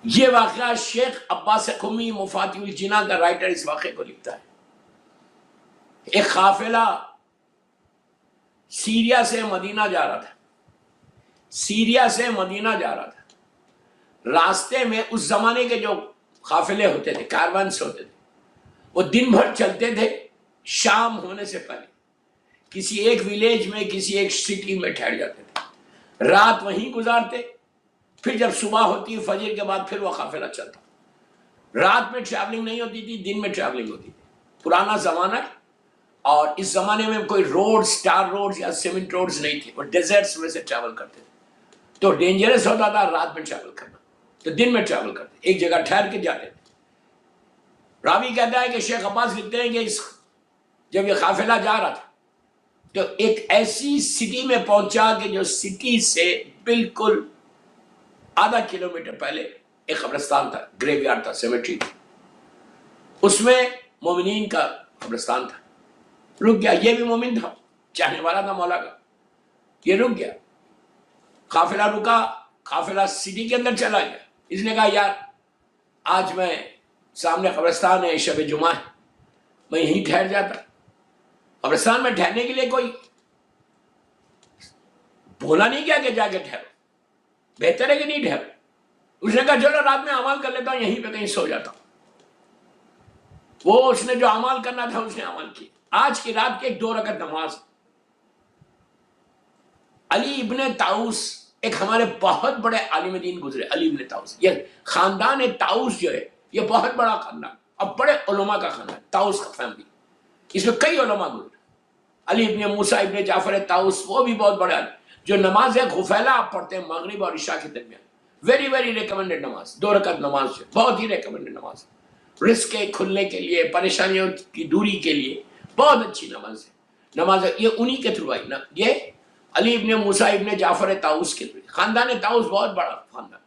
یہ واقعہ شیخ عباس قمی مفاتیح الجناں کا رائٹر اس واقعے کو لکھتا ہے. ایک قافلہ سیریا سے مدینہ جا رہا تھا. سیریا سے مدینہ جا رہا تھا. راستے میں اس زمانے کے جو قافلے ہوتے تھے، کاروانس ہوتے تھے، وہ دن بھر چلتے تھے. شام ہونے سے پہلے کسی ایک ویلیج میں، کسی ایک سٹی میں ٹھہر جاتے تھے، رات وہیں گزارتے. پھر جب صبح ہوتی فجر کے بعد پھر وہ قافلہ چلتا. رات میں ٹریولنگ نہیں ہوتی تھی، دن میں ٹریولنگ ہوتی تھی. پرانا زمانہ ہے، اور اس زمانے میں کوئی روڈ، سٹار روڈز یا سیمنٹ روڈز نہیں تھے. وہ ڈیزرٹس میں سے ٹریول کرتے تھے، تو ڈینجرس ہوتا تھا رات میں ٹریول کرنا. تو دن میں ٹریول کرتے، ایک جگہ ٹھہر کے جاتے تھے. راوی کہتا ہے کہ شیخ عباس لکھتے ہیں کہ جب یہ قافلہ جا رہا تھا تو ایک ایسی سٹی میں پہنچا کہ جو سٹی سے بالکل آدھا کلومیٹر پہلے ایک قبرستان تھا، گریو یارڈ تھا، سیمیٹری تھی. اس میں مومنین کا قبرستان تھا. رک گیا. یہ بھی مومن تھا، چاہنے والا تھا مولا کا. یہ رک گیا. قافلہ رکا، قافلہ سٹی کے اندر چلا گیا. اس نے کہا یار آج میں سامنے قبرستان ہے، شب جمعہ ہے، میں یہیں ٹھہر جاتا. قبرستان میں ٹھہرنے کے لیے کوئی بولا نہیں کیا کہ جا کے ٹھہرو، بہتر ہے کہ نہیں ٹھہرو. اس نے کہا چلو رات میں عمل کر لیتا ہوں، یہیں پہ کہیں سو جاتا ہوں. وہ اس نے جو عمل کرنا تھا اس نے عمل کیا. آج کی رات کی ایک 2 رکعت نماز. علی ابن طاؤس ایک ہمارے بہت بڑے عالم دین گزرے. علی ابن طاؤس، یہ خاندان طاؤس جو ہے یہ بہت بڑا خاندان اور بڑے علماء کا خاندان. طاؤس کا فیملی، اس میں کئی علماء گزرے. علی ابن موسیٰ ابن جعفر طاؤس وہ بھی بہت بڑے عالم. جو نماز خفیلہ آپ پڑھتے ہیں مغرب اور عشاء کے درمیان، ویری ویری ریکمنڈڈ نماز. 2 رکعت نماز جو بہت ہی ریکمنڈڈ نماز، رزق کے کھلنے کے لیے، پریشانیوں کی دوری کے لیے بہت اچھی نماز ہے. نماز یہ انہی کے تھرو آئی نا. یہ علی ابن موسیٰ ابن جعفر طاؤس کے تھرو. خاندان طاؤس بہت بڑا خاندان.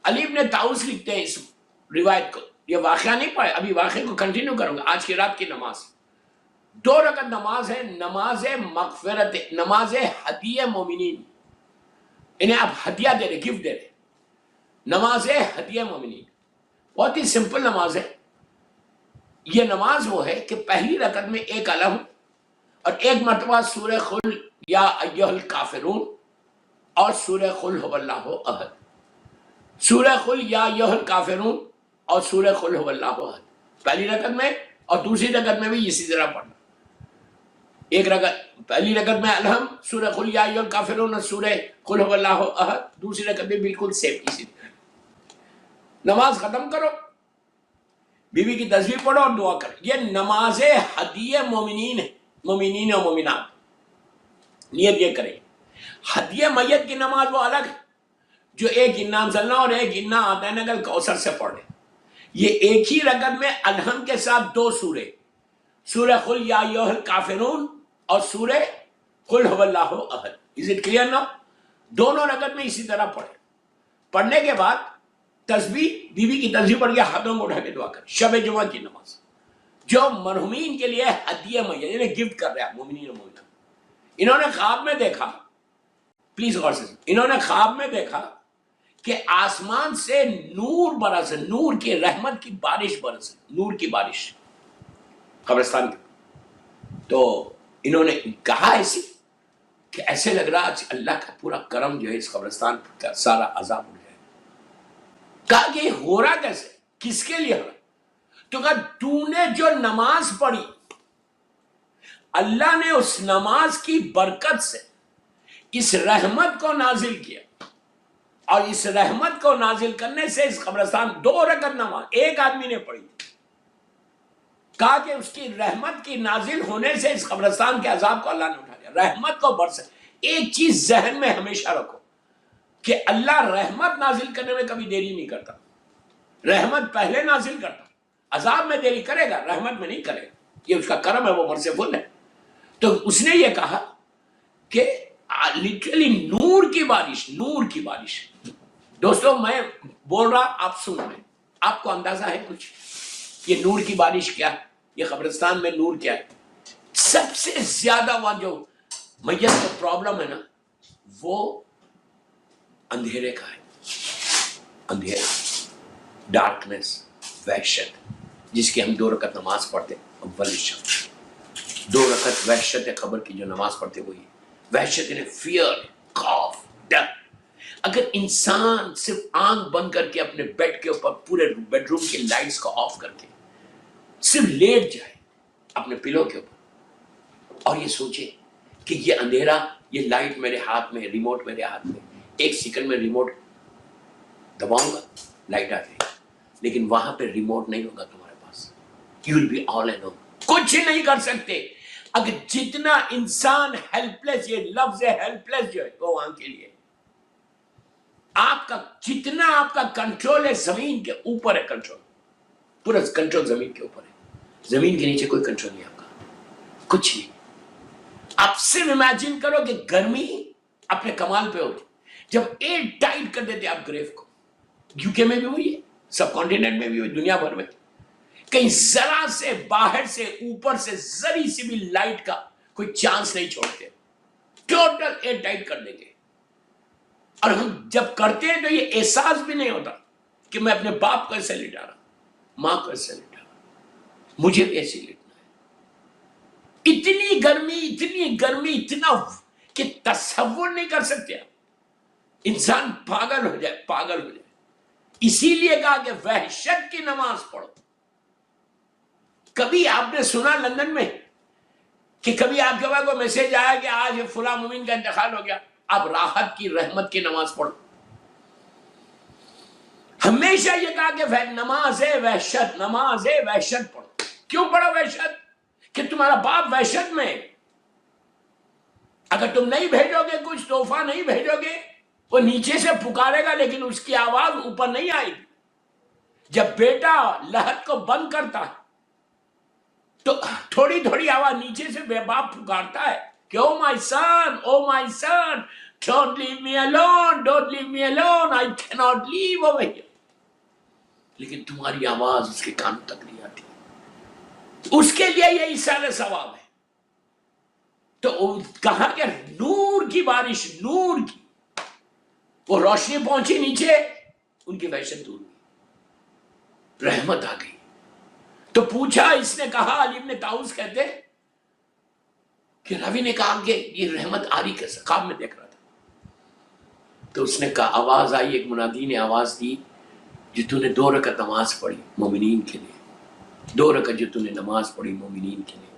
علی ابن طاؤس لکھتے ہیں اس روایت کو. یہ واقعہ نہیں پڑھے، ابھی واقعے کو کنٹینیو کروں گا. آج کی رات کی نماز 2 رکعت نماز ہے. نماز مغفرت، نماز ہدیہ مومنین. انہیں آپ ہدیہ دے رہے، گفٹ دے رہے. نماز ہدیہ مومنین بہت ہی سمپل نماز ہے. یہ نماز وہ ہے کہ پہلی رکعت میں ایک علم اور ایک مرتبہ سورہ قل یا ایھا الکافرون اور سورہ قل ھو اللہ احد. سورہ قل یا ایھا الکافرون اور سورہ قل ھو اللہ احد پہلی رکعت میں، اور دوسری رکعت میں بھی اسی طرح پڑھنا. ایک رکعت پہلی رکعت میں الحم، سورہ قل یا ایھا الکافرون اور سورہ قل ھو اللہ احد. دوسری رکعت میں بالکل سیم اسی طرح. نماز ختم کرو، بی بی کی تسبیح پڑھو اور دعا کرو. یہ نماز ہدیہ مومنین ہے، مومنین و مومنات. نیت یہ کریں. ہدیہ میت کی نماز وہ الگ ہے جو ایک انا انزلنا اور ایک انا اعطیناک الکوثر سے پڑھے. یہ ایک ہی رکعت میں الحم کے ساتھ 2 سورے، سورہ قل یا ایھا الکافرون اور سورہ قل ھو اللہ احد. از اٹ کلیئر نا؟ دونوں رکعت میں اسی طرح پڑھے. پڑھنے کے بعد تسبیح، بی بی کی تسبیح پڑھ کے ہاتھوں کو اٹھا کے دعا کریں. شب جمعہ کی نماز جو مرحومین کے لیے ہدیہ میت، یعنی گفٹ کر رہے ہیں مومنین و مومنات. انہوں نے خواب میں دیکھا، پلیز غور سے، انہوں نے خواب میں دیکھا کہ آسمان سے نور برس، نور کی رحمت کی بارش برس، نور کی بارش قبرستان کی. تو انہوں نے کہا ایسی کہ ایسے لگ رہا اللہ کا پورا کرم جو ہے اس قبرستان کا سارا عذاب اٹھ جائے. کہا کہ یہ ہو رہا کیسے، کس کے لیے ہو رہا؟ تو کہا تو نے جو نماز پڑھی، اللہ نے اس نماز کی برکت سے اس رحمت کو نازل کیا، اور اس رحمت کو نازل کرنے سے اس قبرستان 2 رکعت نماز ایک آدمی نے پڑھی. کہا کہ اس کی رحمت کی نازل ہونے سے اس قبرستان کے عذاب کو اللہ نے اٹھا لیا. رحمت کو برس. ایک چیز ذہن میں ہمیشہ رکھو کہ اللہ رحمت نازل کرنے میں کبھی دیری نہیں کرتا. رحمت پہلے نازل کرتا، عذاب میں دیری کرے گا، رحمت میں نہیں کرے گا. یہ اس کا کرم ہے، وہ مرسیفل ہے. تو اس نے یہ کہا کہ لٹرلی نور کی بارش، نور کی بارش. دوستو میں بول رہا، آپ سن رہے ہیں، آپ کو اندازہ ہے کچھ یہ نور کی بارش کیا ہے؟ یہ قبرستان میں نور کیا ہے؟ سب سے زیادہ وہاں جو میت کا پرابلم ہے نا، وہ اندھیرے کا ہے. اندھیرے ڈارکنیس، وحشت، جس کی ہم 2 رکعت نماز پڑھتے، اول شب 2 رکعت وحشت قبر کی جو نماز پڑھتے وہی وحشت، یعنی فیئر، خوف، ڈر۔ اگر انسان صرف آنکھ بند کر کے اپنے بیڈ کے اوپر پورے بیڈ روم کی لائٹس کو آف کر کے صرف لیٹ جائے اپنے پلو کے اوپر اور یہ سوچے کہ یہ اندھیرا، یہ لائٹ میرے ہاتھ میں، ریموٹ میرے ہاتھ میں، 1 سیکنڈ میں ریموٹ دباؤں گا لائٹ آ جائے گی، لیکن وہاں پہ ریموٹ نہیں ہوگا تمہارے پاس، you will be all alone, کچھ نہیں کر سکتے۔ اگر جتنا انسان ہیلپ لیس، یہ لفظ ہیلپ لیس جو ہے وہ وہاں کے لیے آپ کا جتنا آپ کا کنٹرول ہے زمین کے اوپر ہے، کنٹرول پورا کنٹرول زمین کے اوپر ہے، زمین کے نیچے کوئی کنٹرول نہیں آپ کا، کچھ نہیں۔ آپ صرف امیجن کرو کہ گرمی اپنے کمال پہ ہوتی، جب ایئر ٹائٹ کر دیتے آپ گریف کو، یو کے میں بھی ہوئی ہے، سب کانٹیننٹ میں بھی ہوئی، دنیا بھر میں کہیں ذرا سے باہر سے اوپر سے ذری سی بھی لائٹ کا کوئی چانس نہیں چھوڑتے، ٹوٹل ایئر ٹائٹ کر دیں گے۔ اور ہم جب کرتے ہیں تو یہ احساس بھی نہیں ہوتا کہ میں اپنے باپ کو ایسے لٹا رہا، ماں کو ایسے لٹا رہا، مجھے بھی ایسے لٹنا ہے۔ اتنی گرمی اتنا کہ تصور نہیں کر سکتے آپ، انسان پاگل ہو جائے۔ اسی لیے کہا کہ وحشت کی نماز پڑھو۔ کبھی آپ نے سنا لندن میں کہ کبھی آپ کے پاس کوئی میسج آیا کہ آج فلاں مومن کا انتقال ہو گیا، آپ راحت کی، رحمت کی نماز پڑھو۔ ہمیشہ یہ کہا کہ نماز وحشت، نماز وحشت پڑھو۔ کیوں پڑھو وحشت؟ کہ تمہارا باپ وحشت میں ہے، اگر تم نہیں بھیجو گے، کچھ تحفہ نہیں بھیجو گے، وہ نیچے سے پکارے گا لیکن اس کی آواز اوپر نہیں آئے گی۔ جب بیٹا لہت کو بند کرتا ہے تو تھوڑی تھوڑی آواز نیچے سے بے باپ پکارتا ہے کہ او مائی سن ڈونٹ لیو می الون آئی کی ناٹ لیو اوور ہیئر، لیکن تمہاری آواز اس کے کان تک نہیں آتی، اس کے لیے یہ ایصال ثواب ہے۔ تو کہا کہ نور کی بارش، نور کی وہ روشنی پہنچی نیچے، ان کی وحشت دور ہوئی، رحمت آ گئی۔ تو پوچھا، اس نے کہا، علی بن طاؤس کہتے کہ راوی نے کہا کہ یہ رحمت آ رہی کیسے؟ خواب میں دیکھ رہا تھا۔ تو اس نے کہا، آواز آئی، ایک منادی نے آواز دی، جو تو نے 2 رکعت نماز پڑھی مومنین کے لیے، 2 رکعت جو تو نے نماز پڑھی مومنین کے لیے،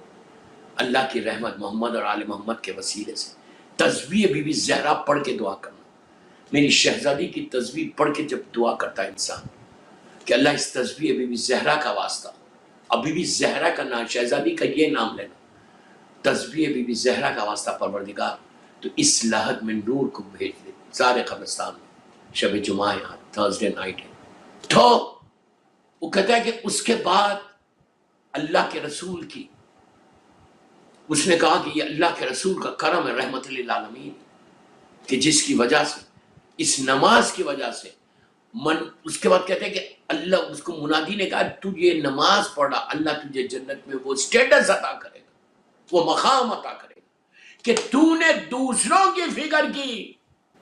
اللہ کی رحمت محمد اور آل محمد کے وسیلے سے تسبیح بی بی زہرا پڑھ کے دعا کرنا۔ میری شہزادی کی تسبیح پڑھ کے جب دعا کرتا ہے انسان کہ اللہ اس تسبیح بی بی زہرا کا واسطہ، اب بی بی زہرا کا نام، شہزادی کا یہ نام لینا، تسبیح بی بی زہرا کا واسطہ پروردگار تو اس لحد میں نور کو بھیج دے سارے قبرستان میں۔ شب جمعہ ہے، تھرسڈے نائٹ ہے۔ تو وہ کہتا ہے کہ اس کے بعد اللہ کے رسول کی، اس نے کہا کہ یہ اللہ کے رسول کا کرم ہے، رحمت للعالمین، کہ جس کی وجہ سے، اس نماز کی وجہ سے اس کے بعد کہتے ہیں کہ اللہ، اس کو منادی نے کہا تو یہ نماز پڑھا، اللہ تجھے جنت میں وہ سٹیٹس عطا کرے گا، وہ مقام عطا کرے گا کہ تو نے دوسروں کی فکر کی،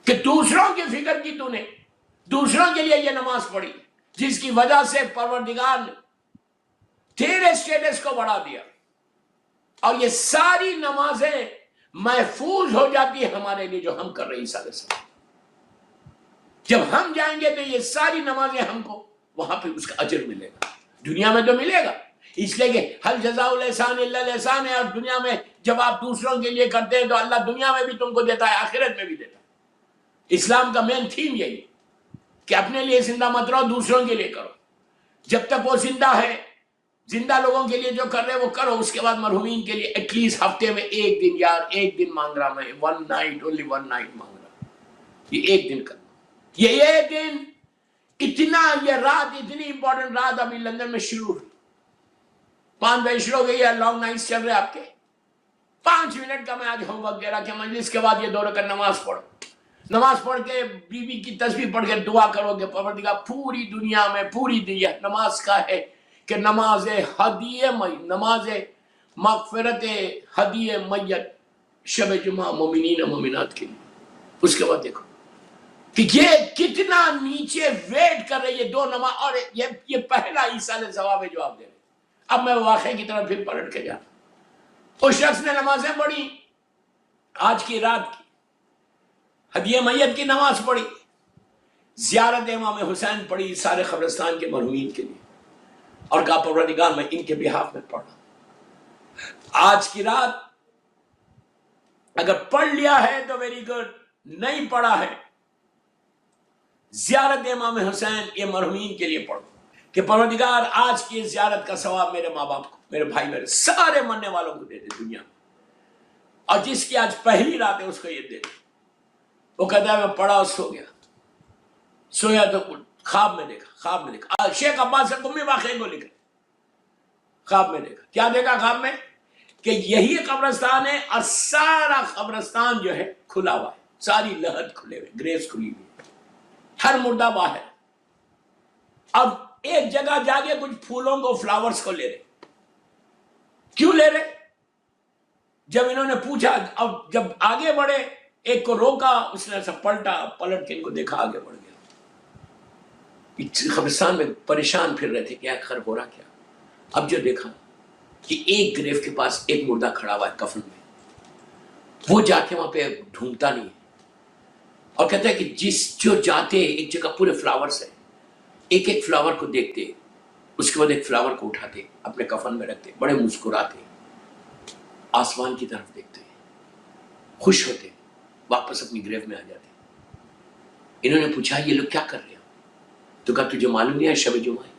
کہ دوسروں کی فکر کی، تو نے دوسروں کے لیے یہ نماز پڑھی، جس کی وجہ سے پروردگار نے تیرے سٹیٹس کو بڑھا دیا، اور یہ ساری نمازیں محفوظ ہو جاتی ہے ہمارے لیے جو ہم کر رہے ہیں عیسیٰ علیہ السلام۔ جب ہم جائیں گے تو یہ ساری نمازیں ہم کو وہاں پہ اس کا اجر ملے گا، دنیا میں تو ملے گا، اس لیے کہ حل جزاء الاحسان الا الاحسان ہے، اور دنیا میں جب آپ دوسروں کے لیے کرتے ہیں تو اللہ دنیا میں بھی تم کو دیتا ہے، آخرت میں بھی دیتا ہے۔ اسلام کا مین تھیم یہی کہ اپنے لیے زندہ مت رہو، دوسروں کے لیے کرو، جب تک وہ زندہ ہے، زندہ لوگوں کے لیے جو کر رہے وہ کرو، اس کے بعد مرحومین کے لیے ایٹ لیسٹ ہفتے میں ایک دن، یار ایک دن مانگ رہا میں، one night, only one night مانگ رہا، یہ ایک دن کرنا، یہ دن اتنا، یہ رات اتنی امپورٹنٹ رات ابھی لندن میں شروع ہوئی، 5 بجے شروع ہو گئی ہے، لانگ نائٹس چل رہے آپ کے، 5 منٹ کا میں آج ہوم ورک دے رہا کہ مجلس کے بعد یہ 2 رکعت نماز پڑھو، نماز پڑھ کے بی بی کی تسبیح پڑھ کے دعا کرو کہ پروردگار پوری دنیا میں، پوری دنیا نماز کا ہے کہ نماز ہدیہ نماز مغفرت ہدیہ میت شب جمعہ مومنین و مومنات کے لیے۔ اس کے بعد دیکھو کہ یہ کتنا نیچے ویٹ کر رہی ہے دو نماز، اور یہ پہلا ایصال ثواب ہے جو آپ دے رہے ہیں۔ اب میں واقعے کی طرف پھر پلٹ کے جاتا، اس شخص نے نمازیں پڑھی، آج کی رات کی ہدیہ میت کی نماز پڑھی، زیارت امام حسین پڑھی سارے قبرستان کے مرحومین کے لیے، اور کہا پروردگار میں ان کے بہاف میں پڑھا۔ آج کی رات اگر پڑھ لیا ہے تو ویری گڈ، نہیں پڑھا ہے زیارت امام حسین یہ مرحومین کے لیے پڑھو کہ پروردگار آج کی زیارت کا ثواب میرے ماں باپ کو، میرے بھائی، میرے سارے مرنے والوں کو دے دے دنیا میں، اور جس کی آج پہلی رات ہے اس کو یہ دے دے۔ وہ کہتا ہے میں پڑھا اور سو گیا، سویا تو خواب میں دیکھا شیخ عباس قمی واقعے کو لکھا، خواب میں دیکھا، کیا دیکھا خواب میں؟ کہ یہی قبرستان ہے اور سارا قبرستان جو ہے کھلا ہوا ہے، ساری لحد کھلے ہوئے، گریوز کھلی ہوئی، ہر مردہ باہر۔ اب ایک جگہ جا کے کچھ پھولوں کو، فلاورز کو لے رہے، کیوں لے رہے؟ جب انہوں نے پوچھا، اب جب آگے بڑھے ایک کو روکا، اس نے ایسا پلٹ کے ان کو دیکھا، آگے بڑھ گیا۔ قبرستان میں پریشان پھر رہے تھے کہ آخر ہو رہا کیا؟ اب جو دیکھا کہ ایک گریو کے پاس ایک مردہ کھڑا ہوا ہے کفن میں، وہ جا کے وہاں پہ ڈھونڈتا نہیں ہے، اور کہتا ہے کہ جو جاتے ایک جگہ پورے فلاورز ہیں، ایک ایک فلاور کو دیکھتے، اس کے بعد ایک فلاور کو اٹھاتے، اپنے کفن میں رکھتے، بڑے مسکراتے، آسمان کی طرف دیکھتے، خوش ہوتے، واپس اپنی گریو میں آ جاتے۔ انہوں نے پوچھا یہ لوگ کیا کر رہے ہیں؟ تو کہا تجھے معلوم نہیں ہے شب جمعہ ہے،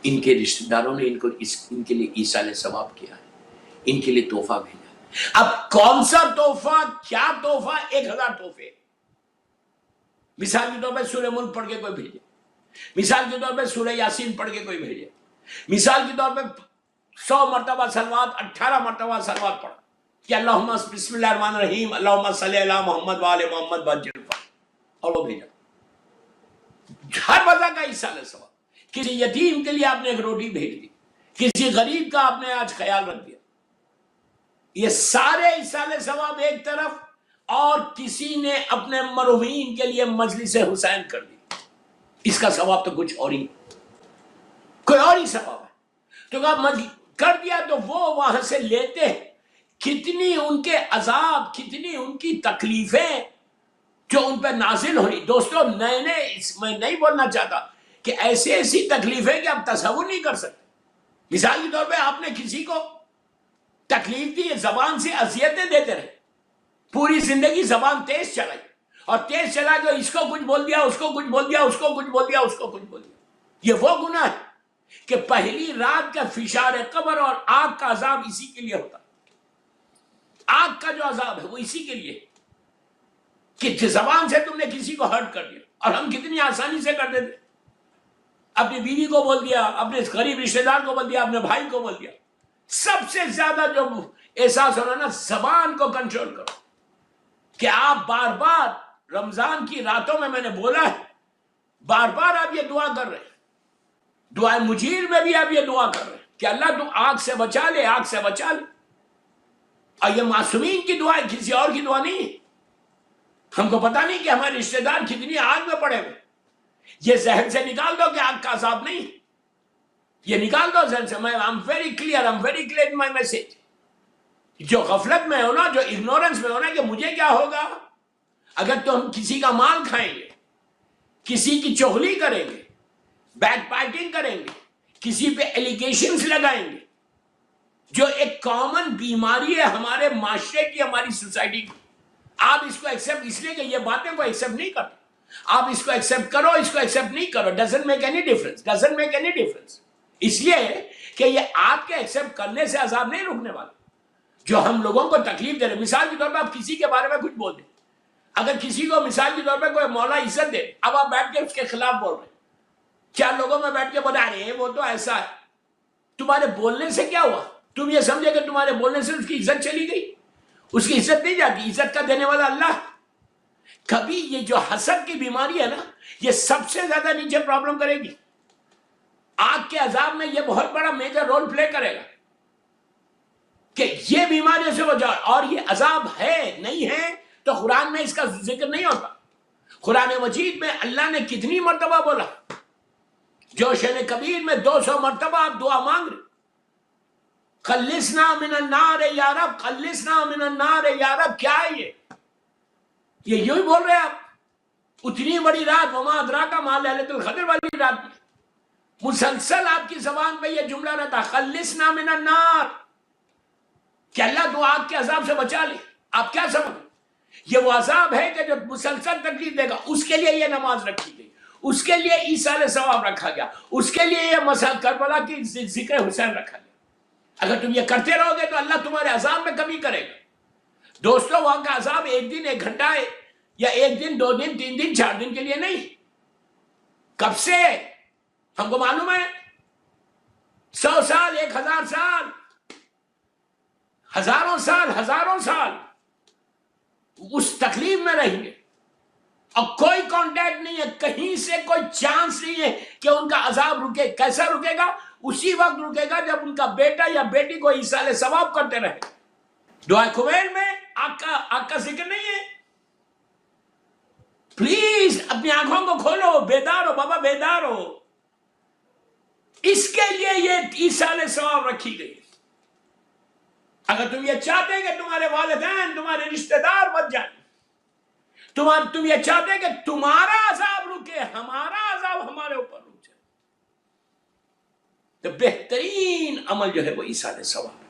ان کے رشتہ داروں نے ان کے لیے ایصال ثواب کیا ہے، ان کے لیے تحفہ بھیجا ہے۔ اب کون سا تحفہ، کیا تحفہ؟ 1000 تحفے۔ مثال کے طور پہ سورہ ملک پڑھ کے کوئی بھیجے، مثال کے طور پہ سورہ یاسین پڑھ کے کوئی بھیجے، مثال کے طور پہ 100 مرتبہ صلوات، 18 مرتبہ صلوات پڑھا کہ اللہم بسم اللہ الرحمن الرحیم اللہم صلی علی محمد وآل محمد باجر، اور وہ بھیجا۔ ہر وجہ کا ایصال ثواب۔ کسی یتیم کے لیے آپ نے ایک روٹی بھیج دی، کسی غریب کا آپ نے آج خیال رکھ دیا، یہ سارے ایصال ثواب ایک طرف، اور کسی نے اپنے مرحومین کے لیے مجلس حسین کر دی، اس کا ثواب تو کچھ اور ہی، کوئی اور ہی ثواب ہے۔ تو کر دیا تو وہ وہاں سے لیتے ہیں، کتنی ان کے عذاب، کتنی ان کی تکلیفیں جو ان پہ نازل ہوئی۔ دوستوں میں نہیں بولنا چاہتا کہ ایسی تکلیفیں کہ آپ تصور نہیں کر سکتے۔ مثال کے طور پہ آپ نے کسی کو تکلیف دی، زبان سے اذیتیں دیتے رہے، پوری زندگی زبان تیز چلائی، اور تیز چلا کے اس کو کچھ بول دیا، اس کو کچھ بول دیا، اس کو کچھ بول دیا، اس کو کچھ بول دیا۔ یہ وہ گناہ ہے کہ پہلی رات کا فشار قبر اور آگ کا عذاب اسی کے لیے ہوتا، آگ کا جو عذاب ہے وہ اسی کے لیے کہ زبان سے تم نے کسی کو ہرٹ کر دیا۔ اور ہم کتنی آسانی سے کر دیتے، اپنی بیوی کو بول دیا، اپنے غریب رشتہ دار کو بول دیا، اپنے بھائی کو بول دیا۔ سب سے زیادہ جو احساس ہونا نا، زبان کو کنٹرول کرو، کہ آپ بار بار رمضان کی راتوں میں نے بولا ہے، بار بار آپ یہ دعا کر رہے ہیں، دعائے مجیر میں بھی آپ یہ دعا کر رہے ہیں کہ اللہ تو آگ سے بچا لے، آگ سے بچا لے۔ اور یہ معصومین کی دعا ہے، کسی اور کی دعا نہیں ہے۔ ہم کو پتا نہیں کہ ہمارے رشتہ دار کتنی آگ میں پڑے ہوئے، یہ ذہن سے نکال دو کہ آگ کا عذاب نہیں، یہ نکال دو ذہن سے۔ میں I'm very clear in my message۔ جو غفلت میں ہونا، جو اگنورنس میں ہونا کہ مجھے کیا ہوگا اگر تو ہم کسی کا مال کھائیں گے، کسی کی چغلی کریں گے، بیک بائٹنگ کریں گے، کسی پہ ایلیگیشنز لگائیں گے، جو ایک کامن بیماری ہے ہمارے معاشرے کی، ہماری سوسائٹی کی۔ آپ اس کو ایکسپٹ، اس لیے کہ یہ باتیں کو ایکسپٹ نہیں کرتے، آپ اس کو ایکسپٹ کرو، اس کو ایکسپٹ نہیں کرو، ڈزنٹ میک اینی ڈفرنس، اس لیے کہ یہ آپ کے ایکسپٹ کرنے سے عذاب نہیں رکنے والا، جو ہم لوگوں کو تکلیف دے رہے۔ مثال کے طور پہ آپ کسی کے بارے میں کچھ بول دیں، اگر کسی کو مثال کے طور پہ کوئی مولا عزت دے، اب آپ بیٹھ کے اس کے خلاف بول رہے ہیں، 4 لوگوں میں بیٹھ کے بتا رہے ہیں وہ تو ایسا ہے، تمہارے بولنے سے کیا ہوا؟ تم یہ سمجھے کہ تمہارے بولنے سے اس کی عزت چلی گئی؟ اس کی عزت نہیں جاتی، عزت کا دینے والا اللہ۔ کبھی یہ جو حسد کی بیماری ہے نا، یہ سب سے زیادہ نیچے پرابلم کرے گی، آگ کے عذاب میں یہ بہت بڑا میجر رول پلے کرے گا کہ یہ بیماریوں سے بچاؤ۔ اور یہ عذاب ہے نہیں ہے تو قرآن میں اس کا ذکر نہیں ہوتا، قرآن مجید میں اللہ نے کتنی مرتبہ بولا؟ جوشن کبیر میں 200 مرتبہ آپ دعا مانگ رہے، خلصنا من النار یا رب، خلصنا من النار یا رب. کیا ہے یہ یوں ہی بول رہے آپ؟ اتنی بڑی رات، وما ادراک ما لیلۃ القدر والی رات میں مسلسل آپ کی زبان پہ یہ جملہ رہتا، خلصنا من النار، کہ اللہ تو آگ کے عذاب سے بچا لے. آپ کیا سمجھ؟ یہ وہ عذاب ہے کہ جو مسلسل تکلیف دے گا، اس کے لیے یہ نماز رکھی گئی، اس کے لیے ایصال ثواب رکھا گیا، اس کے لیے یہ مسئلہ کربلا کی ذکر حسین رکھا گیا. اگر تم یہ کرتے رہو گے تو اللہ تمہارے عذاب میں کمی کرے گا. دوستو، وہاں کا عذاب ایک دن، ایک گھنٹہ ہے، یا ایک دن، 2 دن، 3 دن، 4 دن کے لیے نہیں. کب سے ہم کو معلوم ہے؟ 100 سال، 1000 سال، ہزاروں سال اس تکلیف میں رہیں گے، اور کوئی کانٹیکٹ نہیں ہے، کہیں سے کوئی چانس نہیں ہے کہ ان کا عذاب رکے. کیسا رکے گا؟ اسی وقت رکے گا جب ان کا بیٹا یا بیٹی کو ایصال ثواب کرتے رہے. دعا کمیل میں آگ کا ذکر نہیں ہے. پلیز اپنی آنکھوں کو کھولو، بیدار ہو بابا، بیدار ہو. اس کے لیے یہ ایصال ثواب رکھی گئی. اگر تم یہ چاہتے کہ تمہارے والدین، تمہارے رشتہ دار بچ جائیں، تم یہ چاہتے کہ تمہارا عذاب رکے، ہمارا عذاب ہمارے اوپر رک جائے، تو بہترین عمل جو ہے وہ ایصال ثواب.